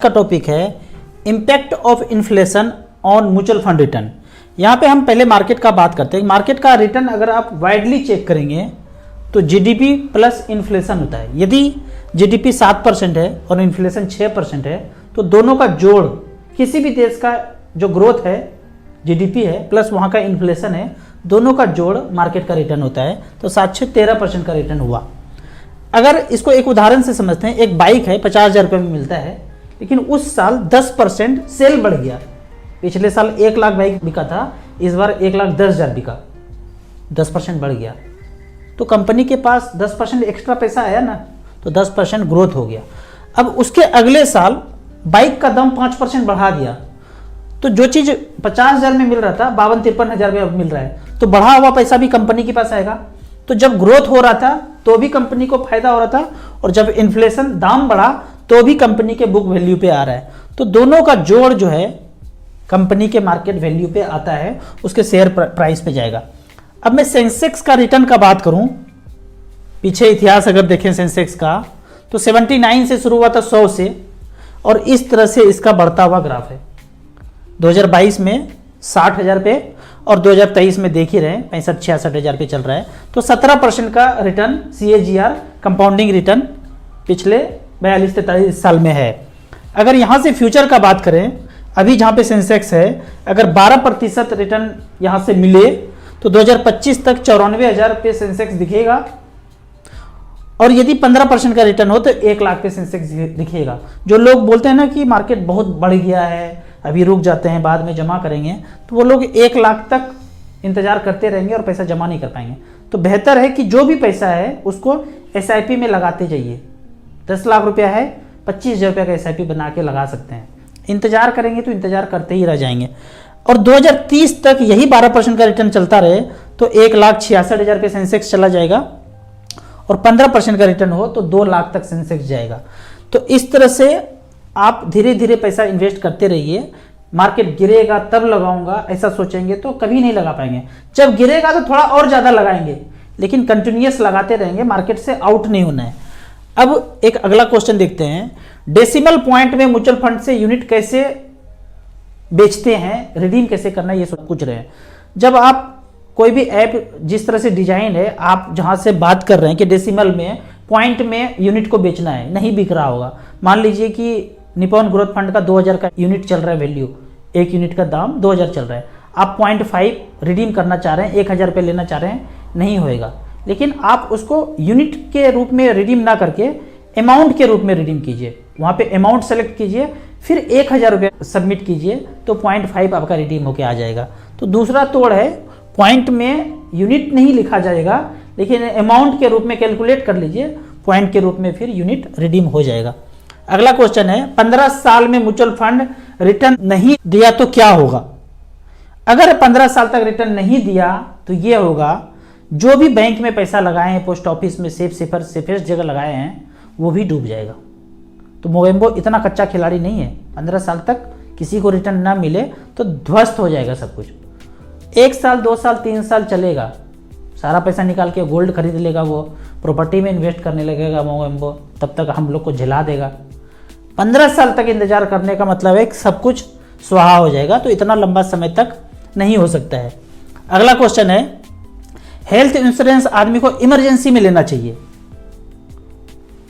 का टॉपिक है impact of inflation on mutual fund return. यहाँ पे हम पहले मार्केट का बात करते हैं। मार्केट का रिटर्न अगर आप वाइडली चेक करेंगे तो जीडीपी प्लस इन्फ्लेशन होता है। यदि जीडीपी 7% है और इन्फ्लेशन 6% है तो दोनों का जोड़, किसी भी देश का जो ग्रोथ है जीडीपी है प्लस वहाँ का इन्फ्लेशन है, दोनों का जोड़ मार्केट का रिटर्न होता है। तो 7-13% का रिटर्न हुआ। अगर इसको एक उदाहरण से समझते हैं, एक बाइक है 50,000 रुपये में मिलता है, लेकिन उस साल 10% सेल बढ़ गया। पिछले साल 1 लाख बाइक बिका था, इस बार 1,10,000 बिका, 10% बढ़ गया। तो कंपनी के पास 10% एक्स्ट्रा पैसा आया ना, तो 10% ग्रोथ हो गया। अब उसके अगले साल बाइक का दाम 5% बढ़ा दिया, तो जो चीज़ 50,000 में मिल रहा था 52-53,000 में अब मिल रहा है, तो बढ़ा हुआ पैसा भी कंपनी के पास आएगा। तो जब ग्रोथ हो रहा था तो भी कंपनी को फायदा हो रहा था, और जब इन्फ्लेशन दाम बढ़ा तो भी कंपनी के बुक वैल्यू पे आ रहा है। तो दोनों का जोड़ जो है कंपनी के मार्केट वैल्यू पे आता है, उसके शेयर प्राइस पे जाएगा। अब मैं सेंसेक्स का रिटर्न का बात करूं, पीछे इतिहास अगर देखें सेंसेक्स का, तो 79 से शुरू हुआ था 100 से, और इस तरह से इसका बढ़ता हुआ ग्राफ है। 2022 में 60,000 पे और 2023 में देख ही रहे हैं 65-66,000 पे चल रहा है। तो 17% का रिटर्न CAGR कंपाउंडिंग रिटर्न पिछले 42-43 साल में है। अगर यहाँ से फ्यूचर का बात करें, अभी जहाँ पे सेंसेक्स है, अगर 12% रिटर्न यहाँ से मिले तो 2025 तक 94,000 पे सेंसेक्स दिखेगा, और यदि 15% का रिटर्न हो तो 1 लाख पे सेंसेक्स दिखेगा। जो लोग बोलते हैं ना कि मार्केट बहुत बढ़ गया है, अभी रुक जाते हैं, बाद में जमा करेंगे, तो वो लोग 1 लाख तक इंतजार करते रहेंगे और पैसा जमा नहीं कर पाएंगे। तो बेहतर है कि जो भी पैसा है उसको SIP में लगाते जाइए। 10 लाख रुपया है, 25,000 रुपये का SIP बना के लगा सकते हैं। इंतजार करेंगे तो इंतजार करते ही रह जाएंगे, और 2030 तक यही 12% का रिटर्न चलता रहे तो 1,66,000 पे सेंसेक्स चला जाएगा, और 15% का रिटर्न हो तो 2 लाख तक सेंसेक्स जाएगा। तो इस तरह से आप धीरे धीरे पैसा इन्वेस्ट करते रहिए। मार्केट गिरेगा तब लगाऊंगा ऐसा सोचेंगे तो कभी नहीं लगा पाएंगे। जब गिरेगा तो थोड़ा और ज़्यादा लगाएंगे, लेकिन कंटिन्यूअस लगाते रहेंगे, मार्केट से आउट नहीं होना है। अब एक अगला क्वेश्चन देखते हैं, डेसिमल पॉइंट में म्यूचुअल फंड से यूनिट कैसे बेचते हैं, रिडीम कैसे करना है, ये सब पूछ रहे हैं। जब आप कोई भी ऐप जिस तरह से डिजाइन है, आप जहां से बात कर रहे हैं कि डेसिमल में पॉइंट में यूनिट को बेचना है, नहीं बिक रहा होगा। मान लीजिए कि निपॉन ग्रोथ फंड का 2000 का यूनिट चल रहा है, वैल्यू 1 यूनिट का दाम 2000 चल रहा है, आप 0.5 रिडीम करना चाह रहे हैं, 1,000 रुपये लेना चाह रहे हैं, नहीं होएगा। लेकिन आप उसको यूनिट के रूप में रिडीम ना करके अमाउंट के रूप में रिडीम कीजिए। वहाँ पे अमाउंट सेलेक्ट कीजिए, फिर 1,000 रुपये सबमिट कीजिए, तो 0.5 आपका रिडीम होके आ जाएगा। तो दूसरा तोड़ है, पॉइंट में यूनिट नहीं लिखा जाएगा, लेकिन अमाउंट के रूप में कैलकुलेट कर लीजिए, पॉइंट के रूप में फिर यूनिट रिडीम हो जाएगा। अगला क्वेश्चन है, 15 साल में म्यूचुअल फंड रिटर्न नहीं दिया तो क्या होगा। अगर 15 साल तक रिटर्न नहीं दिया तो ये होगा, जो भी बैंक में पैसा लगाए हैं, पोस्ट ऑफिस में सेफेस्ट जगह लगाए हैं, वो भी डूब जाएगा। तो मोवेम्बो इतना कच्चा खिलाड़ी नहीं है, 15 साल तक किसी को रिटर्न ना मिले तो ध्वस्त हो जाएगा सब कुछ। 1 साल 2 साल 3 साल चलेगा, सारा पैसा निकाल के गोल्ड खरीद लेगा, वो प्रॉपर्टी में इन्वेस्ट करने लगेगा मोवेम्बो, तब तक हम लोग को झिला देगा। 15 साल तक इंतजार करने का मतलब है कि सब कुछ स्वाहा हो जाएगा, तो इतना लंबा समय तक नहीं हो सकता है। अगला क्वेश्चन है, हेल्थ इंश्योरेंस आदमी को इमरजेंसी में लेना चाहिए,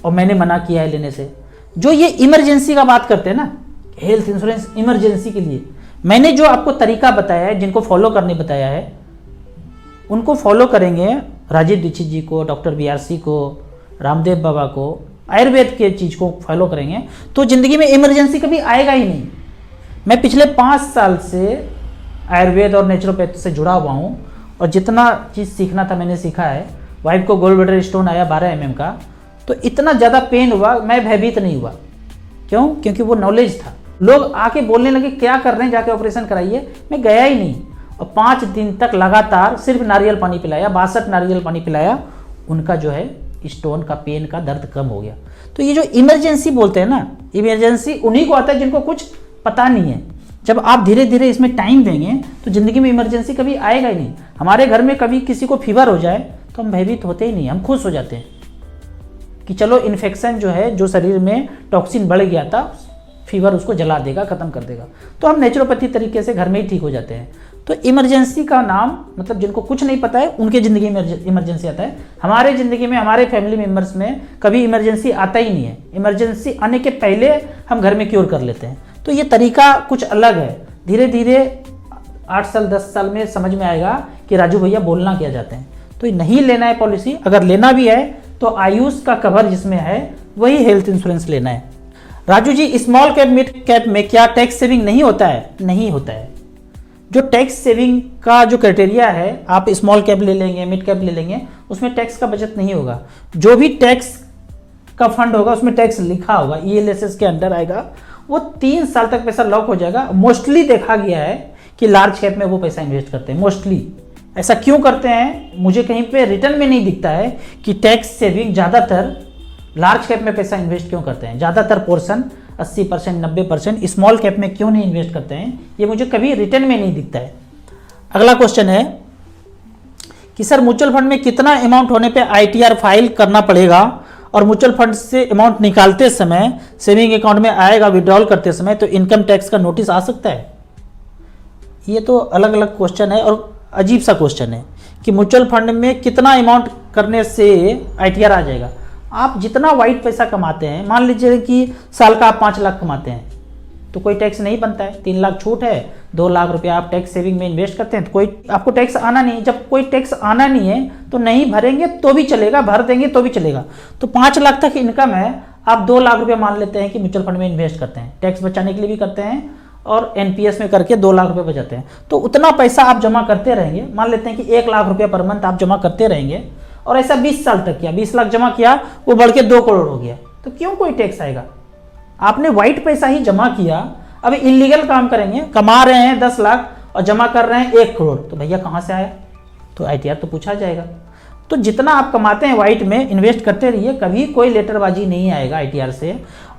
और मैंने मना किया है लेने से। जो ये इमरजेंसी का बात करते हैं ना, हेल्थ इंश्योरेंस इमरजेंसी के लिए, मैंने जो आपको तरीका बताया है, जिनको फॉलो करने बताया है, उनको फॉलो करेंगे, राजीव दीक्षित जी को, डॉक्टर BRC को, रामदेव बाबा को, आयुर्वेद के चीज़ को फॉलो करेंगे, तो ज़िंदगी में इमरजेंसी कभी आएगा ही नहीं। मैं पिछले 5 साल से आयुर्वेद और नेचुरोपैथी से जुड़ा हुआ हूँ, और जितना चीज़ सीखना था मैंने सीखा है। वाइफ को गोल्ड ब्लैडर स्टोन आया 12 mm का, तो इतना ज़्यादा पेन हुआ, मैं भयभीत नहीं हुआ। क्यों? क्योंकि वो नॉलेज था। लोग आके बोलने लगे क्या कर रहे हैं, जाके ऑपरेशन कराइए, मैं गया ही नहीं। और 5 दिन तक लगातार सिर्फ नारियल पानी पिलाया, 62 नारियल पानी पिलाया, उनका जो है स्टोन का पेन का दर्द कम हो गया। तो ये जो इमरजेंसी बोलते हैं ना, इमरजेंसी उन्हीं को आता है जिनको कुछ पता नहीं है। जब आप धीरे धीरे इसमें टाइम देंगे तो ज़िंदगी में इमरजेंसी कभी आएगा ही नहीं। हमारे घर में कभी किसी को फीवर हो जाए तो हम भयभीत होते ही नहीं, हम खुश हो जाते हैं कि चलो इन्फेक्शन जो है, जो शरीर में टॉक्सिन बढ़ गया था, फीवर उसको जला देगा, ख़त्म कर देगा। तो हम नेचुरोपैथी तरीके से घर में ही ठीक हो जाते हैं। तो इमरजेंसी का नाम मतलब जिनको कुछ नहीं पता है उनके ज़िंदगी में इमरजेंसी आता है। हमारे ज़िंदगी में, हमारे फैमिली मेम्बर्स में कभी इमरजेंसी आता ही नहीं है। इमरजेंसी आने के पहले हम घर में क्योर कर लेते हैं। तो ये तरीका कुछ अलग है। धीरे धीरे 8 साल 10 साल में समझ में आएगा कि राजू भैया बोलना क्या चाहते हैं। तो ये नहीं लेना है पॉलिसी, अगर लेना भी है तो आयुष का कवर जिसमें है वही हेल्थ इंश्योरेंस लेना है। Raju ji, small cap mid cap में क्या टैक्स सेविंग नहीं होता है? नहीं होता है। जो टैक्स सेविंग का जो क्राइटेरिया है, आप स्मॉल कैप ले लेंगे, मिड कैप ले लेंगे, उसमें टैक्स का बचत नहीं होगा। जो भी टैक्स का फंड होगा उसमें टैक्स लिखा होगा, ELSS के अंडर आएगा, वो 3 साल तक पैसा लॉक हो जाएगा। मोस्टली देखा गया है कि लार्ज कैप में वो पैसा इन्वेस्ट करते हैं। मोस्टली ऐसा क्यों करते हैं, मुझे कहीं पे रिटर्न में नहीं दिखता है कि टैक्स सेविंग ज़्यादातर लार्ज कैप में पैसा इन्वेस्ट क्यों करते हैं। ज़्यादातर पोर्शन 80% 90% स्मॉल कैप में क्यों नहीं इन्वेस्ट करते हैं, ये मुझे कभी रिटर्न में नहीं दिखता है। अगला क्वेश्चन है कि सर म्यूचुअल फंड में कितना अमाउंट होने पे ITR फाइल करना पड़ेगा, और म्यूचुअल फंड से अमाउंट निकालते समय सेविंग अकाउंट में आएगा, विड्रॉल करते समय तो इनकम टैक्स का नोटिस आ सकता है। ये तो अलग अलग क्वेश्चन है और अजीब सा क्वेश्चन है कि म्यूचुअल फंड में कितना अमाउंट करने से ITR आ जाएगा। आप जितना वाइट पैसा कमाते हैं, मान लीजिए कि साल का आप 5 लाख कमाते हैं तो कोई टैक्स नहीं बनता है। 3 लाख छूट है, 2 लाख रुपया आप टैक्स सेविंग में इन्वेस्ट करते हैं तो कोई आपको टैक्स आना नहीं है। जब कोई टैक्स आना नहीं है तो नहीं भरेंगे तो भी चलेगा, भर देंगे तो भी चलेगा। तो 5 लाख तक इनकम है, आप 2 लाख रुपया मान लेते हैं कि म्यूचुअल फंड में इन्वेस्ट करते हैं, टैक्स बचाने के लिए भी करते हैं और NPS में करके 2 लाख रुपये बचाते हैं। तो उतना पैसा आप जमा करते रहेंगे, मान लेते हैं कि 1 लाख रुपया पर मंथ आप जमा करते रहेंगे और ऐसा 20 साल तक किया, 20 लाख जमा किया, वो बढ़ के 2 करोड़ हो गया, तो क्यों कोई टैक्स आएगा? आपने वाइट पैसा ही जमा किया। अभी इलीगल काम करेंगे, कमा रहे हैं 10 लाख और जमा कर रहे हैं 1 करोड़, तो भैया कहाँ से आया? तो ITR तो पूछा जाएगा। तो जितना आप कमाते हैं वाइट में इन्वेस्ट करते रहिए, कभी कोई लेटरबाजी नहीं आएगा ITR से।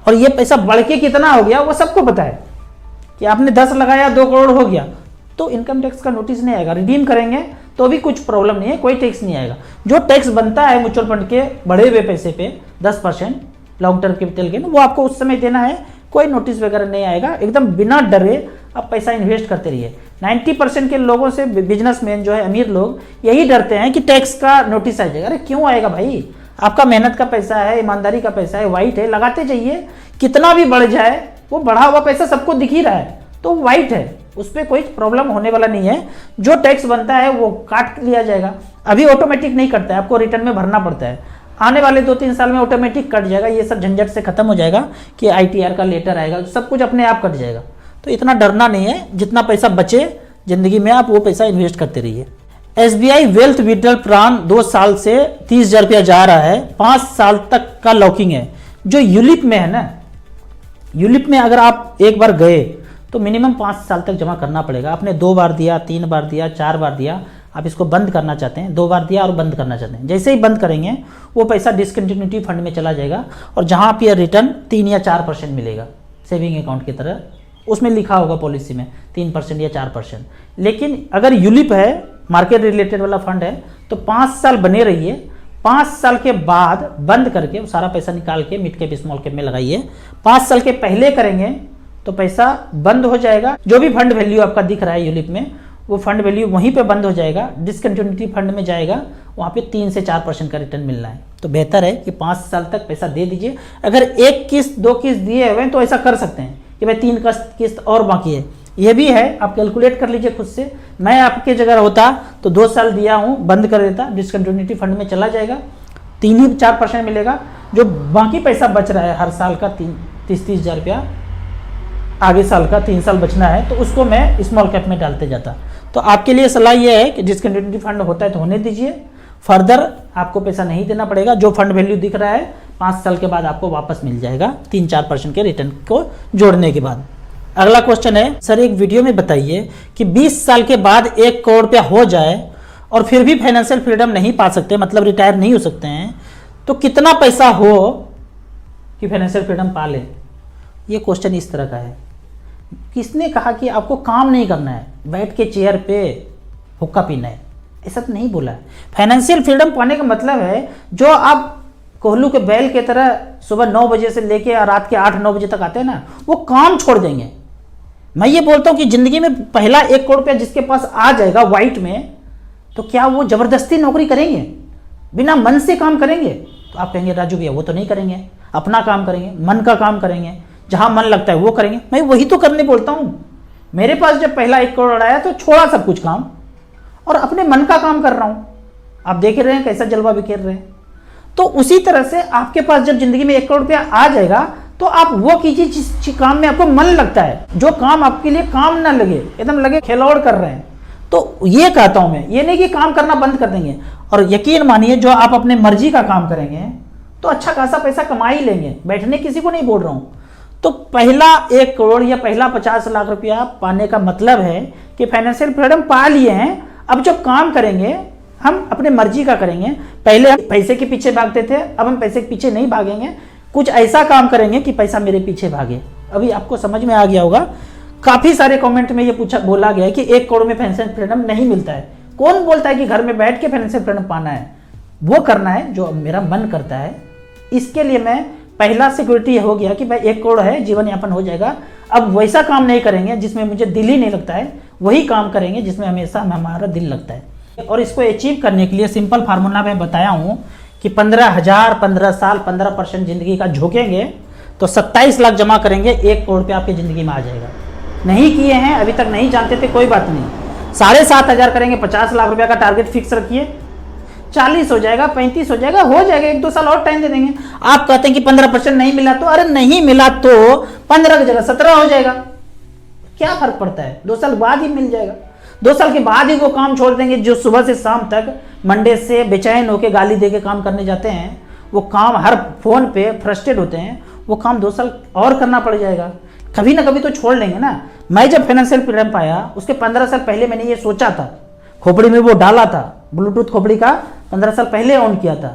और ये पैसा बढ़ के कितना हो गया वो सबको पता है कि आपने 10 लगाया 2 करोड़ हो गया, तो इनकम टैक्स का नोटिस नहीं आएगा। रिडीम करेंगे तो भी कुछ प्रॉब्लम नहीं है, कोई टैक्स नहीं आएगा। जो टैक्स बनता है म्यूचुअल फंड के बढ़े हुए पैसे पे 10% लॉन्ग टर्म कैपिटल गेन, वो आपको उस समय देना है, कोई नोटिस वगैरह नहीं आएगा। एकदम बिना डरे आप पैसा इन्वेस्ट करते रहिए। 90% के लोगों से, बिजनेसमैन जो है, अमीर लोग, यही डरते हैं कि टैक्स का नोटिस आ जाएगा। अरे क्यों आएगा भाई? आपका मेहनत का पैसा है, ईमानदारी का पैसा है, वाइट है, लगाते जाइए। कितना भी बढ़ जाए वो बढ़ा हुआ पैसा सबको दिख ही रहा है, तो वाइट है, उस पर कोई प्रॉब्लम होने वाला नहीं है। जो टैक्स बनता है वो काट लिया जाएगा। अभी ऑटोमेटिक नहीं कटता है, आपको रिटर्न में भरना पड़ता है। आने वाले 2-3 साल में ऑटोमेटिक कट जाएगा। ये सब झंझट से खत्म हो जाएगा कि ITR का लेटर आएगा, सब कुछ अपने आप कट जाएगा। तो इतना डरना नहीं है, जितना पैसा बचे जिंदगी में आप वो पैसा इन्वेस्ट करते रहिए। SBI वेल्थ विड्रॉल प्लान 2 साल से 30,000 रुपया जा रहा है, 5 साल तक का लॉकिंग है। जो यूलिप में है ना, यूलिप में अगर आप एक बार गए तो मिनिमम 5 साल तक जमा करना पड़ेगा। आपने 2 बार दिया, 3 बार दिया, 4 बार दिया, आप इसको बंद करना चाहते हैं, 2 बार दिया और बंद करना चाहते हैं, जैसे ही बंद करेंगे वो पैसा डिसकंटिन्यूटी फंड में चला जाएगा। और जहाँ आप ये रिटर्न 3 या 4% मिलेगा सेविंग अकाउंट की तरह, उसमें लिखा होगा पॉलिसी में 3% या 4%। लेकिन अगर यूलिप है, मार्केट रिलेटेड वाला फंड है, तो 5 साल बने रहिए। 5 साल के बाद बंद करके सारा पैसा निकाल के मिड कैप स्मॉल कैप में लगाइए। 5 साल के पहले करेंगे तो पैसा बंद हो जाएगा। जो भी फंड वैल्यू आपका दिख रहा है यूलिप में, वो फंड वैल्यू वहीं पे बंद हो जाएगा, डिसकंटिन्यूटी फंड में जाएगा, वहाँ पे 3 से 4% का रिटर्न मिलना है। तो बेहतर है कि 5 साल तक पैसा दे दीजिए। अगर 1 किस्त 2 किस्त दिए हुए हैं तो ऐसा कर सकते हैं कि भाई 3 किस्त और बाकी है। ये भी है, आप कैलकुलेट कर लीजिए खुद से। मैं आपके जगह होता तो 2 साल दिया हूँ, बंद कर देता, डिसकंटिन्यूटी फंड में चला जाएगा, 3 ही 4% मिलेगा। जो बाकी पैसा बच रहा है हर साल का 30,000 रुपया, आगे साल का 3 साल बचना है, तो उसको मैं स्मॉल कैप में डालते जाता। तो आपके लिए सलाह ये है कि डिसकंटिन्यूटी फंड होता है तो होने दीजिए, फर्दर आपको पैसा नहीं देना पड़ेगा। जो फंड वैल्यू दिख रहा है 5 साल के बाद आपको वापस मिल जाएगा 3-4% के रिटर्न को जोड़ने के बाद। अगला क्वेश्चन है, सर एक वीडियो में बताइए कि 20 साल के बाद 1 करोड़ रुपया हो जाए और फिर भी फाइनेंशियल फ्रीडम नहीं पा सकते, मतलब रिटायर नहीं हो सकते हैं, तो कितना पैसा हो कि फाइनेंशियल फ्रीडम पा लें? ये क्वेश्चन इस तरह का है। किसने कहा कि आपको काम नहीं करना है, बैठ के चेयर पे हुक्का पीना है? ऐसा तो नहीं बोला है। फाइनेंशियल फ्रीडम पाने का मतलब है जो आप कोहलू के बैल के तरह सुबह 9 बजे से लेके रात के 8-9 बजे तक आते हैं ना, वो काम छोड़ देंगे। मैं ये बोलता हूँ कि जिंदगी में पहला 1 करोड़ रुपया जिसके पास आ जाएगा वाइट में, तो क्या वो जबरदस्ती नौकरी करेंगे, बिना मन से काम करेंगे? तो आप कहेंगे राजू भैया वो तो नहीं करेंगे, अपना काम करेंगे, मन का काम करेंगे, जहां मन लगता है वो करेंगे। मैं वही तो करने बोलता हूं। मेरे पास जब पहला 1 करोड़ आया तो छोड़ा सब कुछ काम और अपने मन का काम कर रहा हूं। आप देख रहे हैं कैसा जलवा बिखेर रहे हैं। तो उसी तरह से आपके पास जब जिंदगी में 1 करोड़ रुपया आ जाएगा तो आप वो कीजिए जिस काम में आपको मन लगता है। जो काम आपके लिए काम ना लगे, एकदम लगे खिलौड़ कर रहे हैं, तो ये कहता हूं मैं, ये नहीं कि काम करना बंद कर देंगे। और यकीन मानिए जो आप अपने मर्जी का काम करेंगे तो अच्छा खासा पैसा कमा ही लेंगे, बैठने किसी को नहीं बोल रहा हूं। तो पहला 1 करोड़ या पहला 50 लाख रुपया पाने का मतलब है कि फाइनेंशियल फ्रीडम पा लिए हैं। अब जो काम करेंगे हम अपने मर्जी का करेंगे। पहले हम पैसे के पीछे भागते थे, अब हम पैसे के पीछे नहीं भागेंगे, कुछ ऐसा काम करेंगे कि पैसा मेरे पीछे भागे। अभी आपको समझ में आ गया होगा। काफी सारे कमेंट में ये बोला गया है कि 1 करोड़ में फाइनेंशियल फ्रीडम नहीं मिलता है। कौन बोलता है कि घर में बैठ के फाइनेंशियल फ्रीडम पाना है? वो करना है जो मेरा मन करता है। इसके लिए मैं पहला सिक्योरिटी हो गया कि भाई 1 करोड़ है, जीवन यापन हो जाएगा। अब वैसा काम नहीं करेंगे जिसमें मुझे दिल ही नहीं लगता है, वही काम करेंगे जिसमें हमेशा हमारा दिल लगता है। और इसको अचीव करने के लिए सिंपल फार्मूला मैं बताया हूँ कि 15,000 15 साल 15% जिंदगी का झोंकेंगे तो 27 लाख जमा करेंगे, 1 करोड़ रुपया आपकी जिंदगी में आ जाएगा। नहीं किए हैं, अभी तक नहीं जानते थे, कोई बात नहीं। 7,500 करेंगे, 50 लाख रुपया का टारगेट फिक्स रखिए। 40 हो जाएगा, 35 हो जाएगा, हो जाएगा। 1-2 साल और टाइम दे देंगे। आप कहते हैं कि 15% नहीं मिला तो, अरे नहीं मिला तो 15 की जगह 17 हो जाएगा, क्या फर्क पड़ता है? 2 साल बाद ही मिल जाएगा। 2 साल के बाद ही वो काम छोड़ देंगे जो सुबह से शाम तक मंडे से बेचैन होकर गाली दे के काम करने जाते हैं। वो काम हर फोन पे फ्रस्ट्रेट होते हैं, वो काम 2 साल और करना पड़ जाएगा। कभी ना कभी तो छोड़ लेंगे ना। मैं जब फाइनेंशियल फ्रीडम पाया उसके 15 साल पहले मैंने ये सोचा था, खोपड़ी में वो डाला था, ब्लूटूथ खोपड़ी का 15 साल पहले ऑन किया था।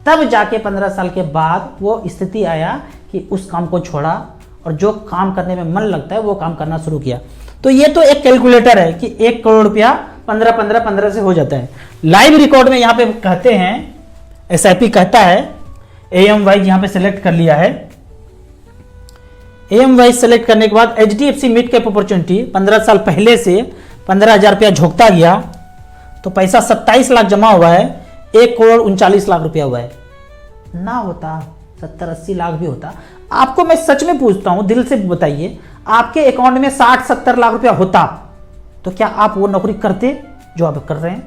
तब जाके 15 साल के बाद वो स्थिति आया कि उस काम को छोड़ा और जो काम करने में मन लगता है वो काम करना शुरू किया। तो ये तो एक कैलकुलेटर है कि 1 करोड़ रुपया 15 से हो जाता है। लाइव रिकॉर्ड में यहाँ पे कहते हैं, SIP कहता है, AM वाइज यहाँ पे सिलेक्ट कर लिया है। AM वाइज सेलेक्ट करने के बाद HDFC मिड कैप अपॉर्चुनिटी 15 साल पहले से 15,000 रुपया झोंकता गया तो पैसा 27 लाख जमा हुआ है, 1 करोड़ 39 लाख रुपया हुआ है। ना होता 70-80 लाख भी होता। आपको मैं सच में पूछता हूं, दिल से बताइए, आपके अकाउंट में 60-70 लाख रुपया होता तो क्या आप वो नौकरी करते जो आप कर रहे हैं?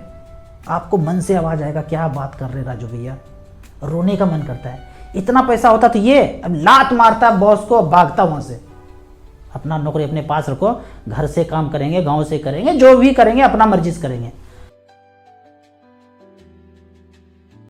आपको मन से आवाज आएगा क्या बात कर रहे राजू भैया, रोने का मन करता है। इतना पैसा होता तो ये अब लात मारता बॉस को, भागता वहां से। अपना नौकरी अपने पास रखो, घर से काम करेंगे, गांव से करेंगे, जो भी करेंगे अपना मर्जी से करेंगे।